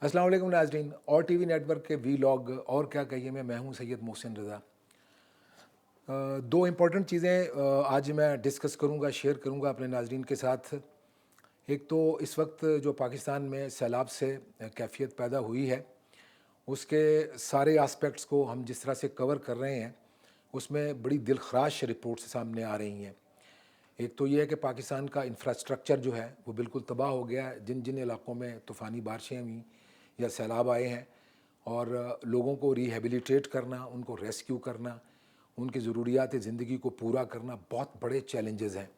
अस्सलाम वालेकुम नाज़रीन। और टीवी नेटवर्क के वीलॉग और क्या कहिए में मैं हूं सैयद मोहसिन रज़ा। दो इम्पॉर्टेंट चीज़ें आज मैं डिस्कस करूंगा, शेयर करूंगा अपने नाज़रीन के साथ। एक तो इस वक्त जो पाकिस्तान में सैलाब से कैफियत पैदा हुई है, उसके सारे आस्पेक्ट्स को हम जिस तरह से कवर कर रहे हैं, उसमें बड़ी दिलखराश रिपोर्ट्स सामने आ रही हैं। एक तो ये है कि पाकिस्तान का इंफ्रास्ट्रक्चर जो है वो बिल्कुल तबाह हो गया है। जिन जिन इलाकों में तूफ़ानी बारिशें हुई या सैलाब आए हैं, और लोगों को रिहेबिलिटेट करना, उनको रेस्क्यू करना, उनकी ज़रूरियात ज़िंदगी को पूरा करना बहुत बड़े चैलेंजेस हैं।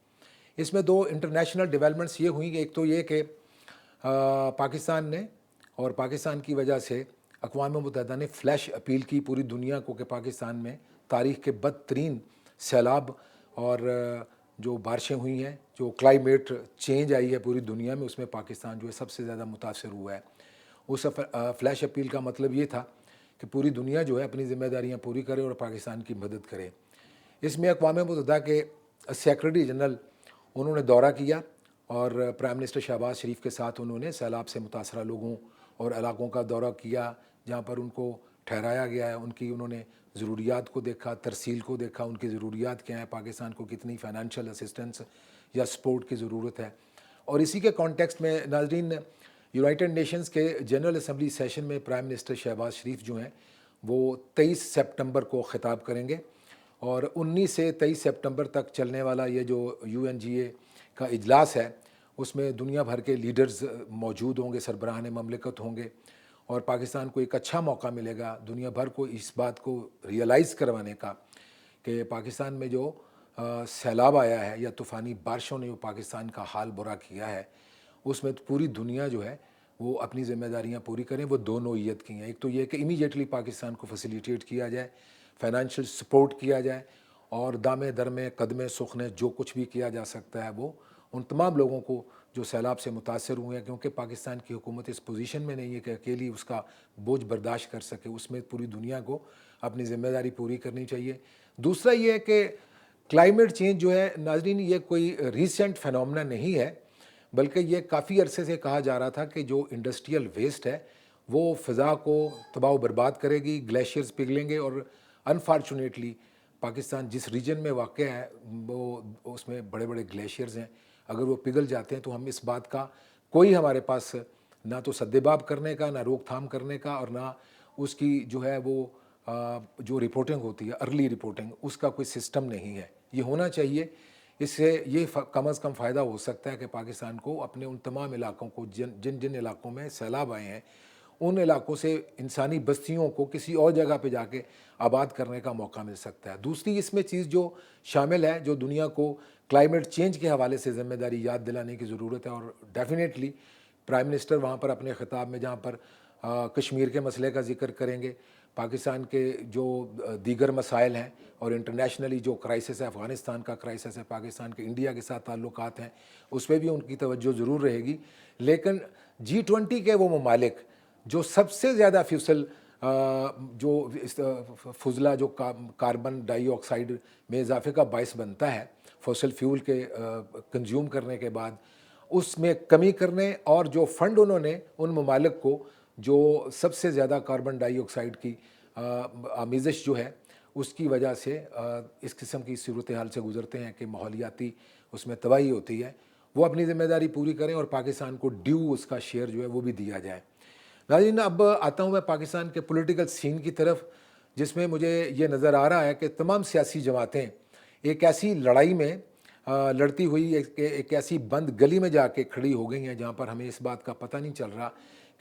इसमें दो इंटरनेशनल डेवलपमेंट्स ये हुई कि एक तो ये कि पाकिस्तान ने और पाकिस्तान की वजह से अक़वाम मुत्तहिदा ने फ्लैश अपील की पूरी दुनिया को कि पाकिस्तान में तारीख़ के बदतरीन सैलाब और जो बारिशें हुई हैं, जो क्लाइमेट चेंज आई है पूरी दुनिया में, उसमें पाकिस्तान जो है सबसे ज़्यादा मुतासर हुआ है। उस फ्लैश अपील का मतलब ये था कि पूरी दुनिया जो है अपनी ज़िम्मेदारियाँ पूरी करे और पाकिस्तान की मदद करे। इसमें अक़वाम मुत्तहिदा के सेक्रेटरी जनरल उन्होंने दौरा किया और प्राइम मिनिस्टर शहबाज शरीफ के साथ उन्होंने सैलाब से मुतासरा लोगों और इलाकों का दौरा किया, जहाँ पर उनको ठहराया गया है। उनकी उन्होंने ज़रूरियात को देखा, तरसील को देखा, उनकी ज़रूरियात क्या है, पाकिस्तान को कितनी फ़ाइनेंशियल असिस्टेंस या सपोर्ट की ज़रूरत है। और इसी के कॉन्टेक्स्ट में नाज़रीन, यूनाइटेड नेशंस के जनरल असम्बली सेशन में प्राइम मिनिस्टर शहबाज शरीफ जो हैं वो 23 सितंबर को ख़िताब करेंगे, और 19 से 23 सितंबर तक चलने वाला ये जो UNGA का इजलास है, उसमें दुनिया भर के लीडर्स मौजूद होंगे, सरबराहान ममलिकत होंगे, और पाकिस्तान को एक अच्छा मौका मिलेगा दुनिया भर को इस बात को रियलाइज़ करवाने का कि पाकिस्तान में जो सैलाब आया है या तूफ़ानी बारिशों ने जो पाकिस्तान का हाल बुरा किया है, उसमें तो पूरी दुनिया जो है वो अपनी ज़िम्मेदारियाँ पूरी करें। वो दो नोयत की हैं। एक तो ये कि इमीडिएटली पाकिस्तान को फैसिलिटेट किया जाए, फाइनेंशियल सपोर्ट किया जाए, और दामे दरमे कदमे सुखने जो कुछ भी किया जा सकता है वो उन तमाम लोगों को जो सैलाब से मुतासर हुए हैं, क्योंकि पाकिस्तान की हुकूमत इस पोजीशन में नहीं है कि अकेली उसका बोझ बर्दाश्त कर सके, उसमें पूरी दुनिया को अपनी ज़िम्मेदारी पूरी करनी चाहिए। दूसरा ये है कि क्लाइमेट चेंज जो है नाज़रीन, ये कोई रीसेंट फिनोमेना नहीं है, बल्कि ये काफ़ी अरसे से कहा जा रहा था कि जो इंडस्ट्रियल वेस्ट है वो फ़िज़ा को तबाह बर्बाद करेगी, ग्लेशियर्स पिघलेंगे, और अनफॉर्चुनेटली पाकिस्तान जिस रीजन में वाक़ है वो उसमें बड़े बड़े ग्लेशियर्स हैं। अगर वो पिघल जाते हैं तो हम इस बात का कोई हमारे पास ना तो सद्देबाब करने का, ना रोकथाम करने का, और ना उसकी जो है वो जो रिपोर्टिंग होती है, अर्ली रिपोर्टिंग, उसका कोई सिस्टम नहीं है। ये होना चाहिए। इससे ये कम अज़ कम फ़ायदा हो सकता है कि पाकिस्तान को अपने उन तमाम इलाकों को जिन जिन इलाकों में सैलाब आए हैं, उन इलाकों से इंसानी बस्तियों को किसी और जगह पे जाके आबाद करने का मौका मिल सकता है। दूसरी इसमें चीज़ जो शामिल है, जो दुनिया को क्लाइमेट चेंज के हवाले से ज़िम्मेदारी याद दिलाने की ज़रूरत है, और डेफिनेटली प्राइम मिनिस्टर वहाँ पर अपने ख़िताब में, जहाँ पर कश्मीर के मसले का ज़िक्र करेंगे, पाकिस्तान के जो दीगर मसाइल हैं, और इंटरनेशनली जो क्राइसिस है, अफ़गानिस्तान का क्राइसिस है, पाकिस्तान के इंडिया के साथ ताल्लुकात हैं, उस पर भी उनकी तवज्जो ज़रूर रहेगी। लेकिन G20 के वो ममालिक जो सबसे ज़्यादा फ्यूसल जो फुजला जो कार्बन डाइऑक्साइड में इजाफे का बायस बनता है फॉसिल फ्यूल के कंज्यूम करने के बाद, उसमें कमी करने, और जो फ़ंड उन्होंने उन ममालिक को जो सबसे ज़्यादा कार्बन डाइऑक्साइड की आमेज़श जो है उसकी वजह से इस किस्म की सूरत हाल से गुज़रते हैं कि माहौलियाती उसमें तबाही होती है, वो अपनी ज़िम्मेदारी पूरी करें और पाकिस्तान को ड्यू उसका शेयर जो है वो भी दिया जाए। नाज़रीन, अब आता हूँ मैं पाकिस्तान के पॉलिटिकल सीन की तरफ, जिसमें मुझे ये नज़र आ रहा है कि तमाम सियासी जमातें एक ऐसी लड़ाई में लड़ती हुई एक ऐसी बंद गली में जाके खड़ी हो गई हैं, जहाँ पर हमें इस बात का पता नहीं चल रहा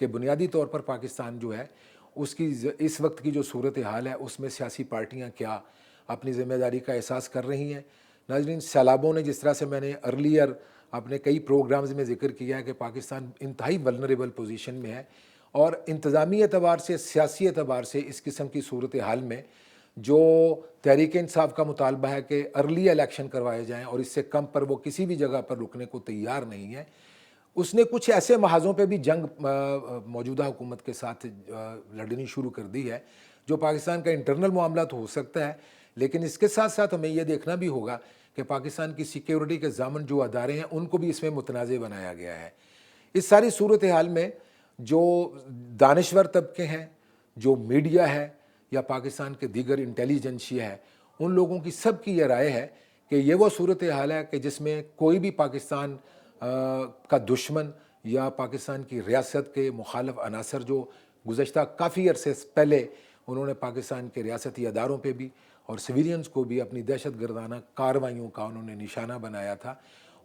कि बुनियादी तौर पर पाकिस्तान जो है उसकी इस वक्त की जो सूरत हाल है उसमें सियासी पार्टियाँ क्या अपनी ज़िम्मेदारी का एहसास कर रही हैं। नाज़रीन, सैलाबों ने, जिस तरह से मैंने अर्लियर अपने कई प्रोग्राम्स में ज़िक्र किया है कि पाकिस्तान इंतहाई वल्नरेबल पोजीशन में है, और इंतज़ामी एतबार से, सियासी एतबार से इस किस्म की सूरत हाल में जो तहरीक इंसाफ का मुतालबा है कि अर्ली इलेक्शन करवाए जाएँ और इससे कम पर वो किसी भी जगह पर रुकने को तैयार नहीं है, उसने कुछ ऐसे महाज़ों पे भी जंग मौजूदा हुकूमत के साथ लड़नी शुरू कर दी है, जो पाकिस्तान का इंटरनल मामला तो हो सकता है, लेकिन इसके साथ साथ हमें यह देखना भी होगा कि पाकिस्तान की सिक्योरिटी के ज़ामन जो अदारे हैं उनको भी इसमें मुतनाज़ बनाया गया है। इस सारी सूरत हाल में जो دانشور طبقے ہیں, جو میڈیا ہے یا پاکستان کے دیگر انٹیلیجنسیا ہے, ان لوگوں کی سب کی یہ رائے ہے کہ یہ وہ صورتحال ہے کہ جس میں کوئی بھی پاکستان کا دشمن یا پاکستان کی ریاست کے مخالف عناصر جو گزشتہ کافی عرصے پہلے انہوں نے پاکستان کے ریاستی اداروں پہ بھی اور سویلینز کو بھی اپنی دہشت گردانہ کارروائیوں کا انہوں نے نشانہ بنایا تھا,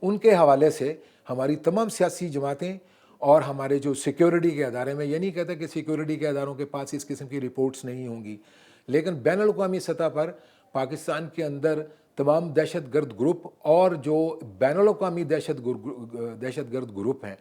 ان کے حوالے سے ہماری تمام سیاسی جماعتیں اور ہمارے جو سیکیورٹی کے ادارے, میں یہ نہیں کہتا کہ سیکیورٹی کے اداروں کے پاس اس قسم کی رپورٹس نہیں ہوں گی, لیکن بین الاقوامی سطح پر پاکستان کے اندر تمام دہشت گرد گروپ اور جو بین الاقوامی دہشت گرد گروپ ہیں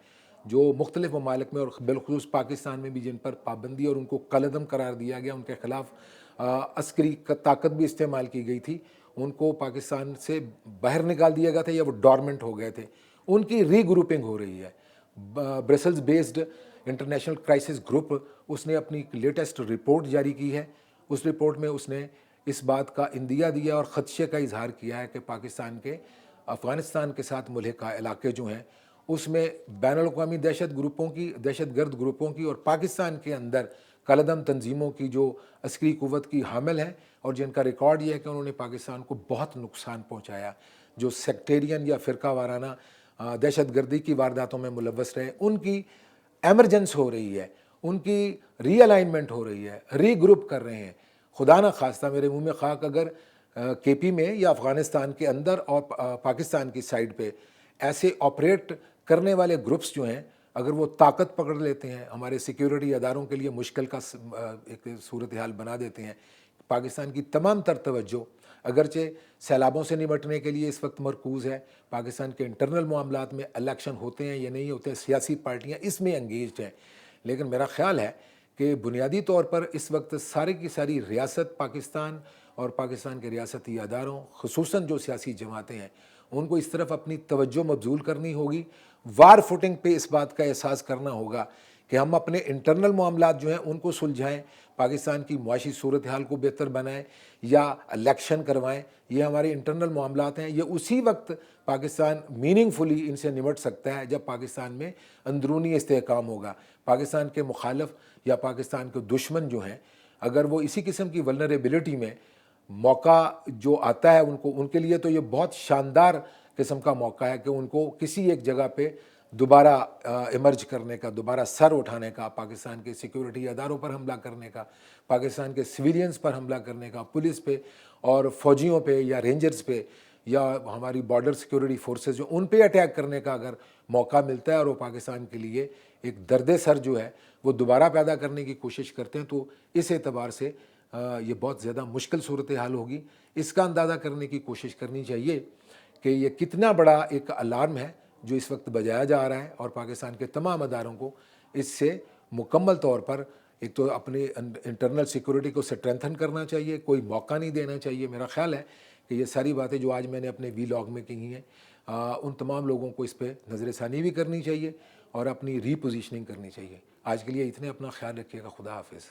جو مختلف ممالک میں اور بالخصوص پاکستان میں بھی جن پر پابندی اور ان کو کالعدم قرار دیا گیا, ان کے خلاف عسکری طاقت بھی استعمال کی گئی تھی, ان کو پاکستان سے باہر نکال دیا گیا تھا یا وہ ڈورمنٹ ہو گئے تھے, ان کی ری گروپنگ ہو رہی ہے. Brussels based International Crisis Group اس نے اپنی لیٹسٹ رپورٹ جاری کی ہے. اس رپورٹ میں اس نے اس بات کا اندیہ دیا اور خدشے کا اظہار کیا ہے کہ پاکستان کے افغانستان کے ساتھ ملحقہ علاقے جو ہیں اس میں بین الاقوامی دہشت گرد گروپوں کی اور پاکستان کے اندر کالعدم تنظیموں کی جو عسکری قوت کی حامل ہیں اور جن کا ریکارڈ یہ ہے کہ انہوں نے پاکستان کو بہت نقصان پہنچایا, جو سیکٹیرین یا فرقہ وارانہ دہشت گردی کی وارداتوں میں ملوث رہے, ان کی ایمرجنس ہو رہی ہے, ان کی ری الائنمنٹ ہو رہی ہے, ری گروپ کر رہے ہیں. خدا نہ خواستہ میرے منہ میں خاک اگر کے پی میں یا افغانستان کے اندر اور پاکستان کی سائڈ پہ ایسے آپریٹ کرنے والے گروپس جو ہیں اگر وہ طاقت پکڑ لیتے ہیں, ہمارے سیکیورٹی اداروں کے لیے مشکل کا ایک صورتحال بنا دیتے ہیں. پاکستان کی تمام تر توجہ اگرچہ سیلابوں سے نمٹنے کے لیے اس وقت مرکوز ہے, پاکستان کے انٹرنل معاملات میں الیکشن ہوتے ہیں یا نہیں ہوتے ہیں, سیاسی پارٹیاں اس میں انگیجڈ ہیں, لیکن میرا خیال ہے کہ بنیادی طور پر اس وقت ساری کی ساری ریاست پاکستان اور پاکستان کے ریاستی اداروں خصوصاً جو سیاسی جماعتیں ہیں ان کو اس طرف اپنی توجہ مبذول کرنی ہوگی. وار فوٹنگ پہ اس بات کا احساس کرنا ہوگا کہ ہم اپنے انٹرنل معاملات جو ہیں ان کو سلجھائیں, پاکستان کی معاشی صورتحال کو بہتر بنائیں یا الیکشن کروائیں. یہ ہمارے انٹرنل معاملات ہیں, یہ اسی وقت پاکستان میننگ فلی ان سے نمٹ سکتا ہے جب پاکستان میں اندرونی استحکام ہوگا. پاکستان کے مخالف یا پاکستان کے دشمن جو ہیں اگر وہ اسی قسم کی ولنریبلٹی میں موقع جو آتا ہے ان کے لیے تو یہ بہت شاندار قسم کا موقع ہے کہ ان کو کسی ایک جگہ پہ دوبارہ ایمرج کرنے کا, دوبارہ سر اٹھانے کا, پاکستان کے سیکیورٹی اداروں پر حملہ کرنے کا, پاکستان کے سویلینز پر حملہ کرنے کا, پولیس پہ اور فوجیوں پہ یا رینجرز پہ یا ہماری بارڈر سیکیورٹی فورسز جو ان پہ اٹیک کرنے کا اگر موقع ملتا ہے اور وہ پاکستان کے لیے ایک درد سر جو ہے وہ دوبارہ پیدا کرنے کی کوشش کرتے ہیں تو اس اعتبار سے یہ بہت زیادہ مشکل صورتحال ہوگی. اس کا اندازہ کرنے کی کوشش کرنی چاہیے کہ یہ کتنا بڑا ایک الارم ہے جو اس وقت بجایا جا رہا ہے, اور پاکستان کے تمام اداروں کو اس سے مکمل طور پر ایک تو اپنی انٹرنل سیکورٹی کو اسٹرینتھن کرنا چاہیے, کوئی موقع نہیں دینا چاہیے. میرا خیال ہے کہ یہ ساری باتیں جو آج میں نے اپنے وی لاگ میں کہی ہیں ان تمام لوگوں کو اس پہ نظر ثانی بھی کرنی چاہیے اور اپنی ری پوزیشننگ کرنی چاہیے. آج کے لیے اتنے, اپنا خیال رکھیے گا. خدا حافظ.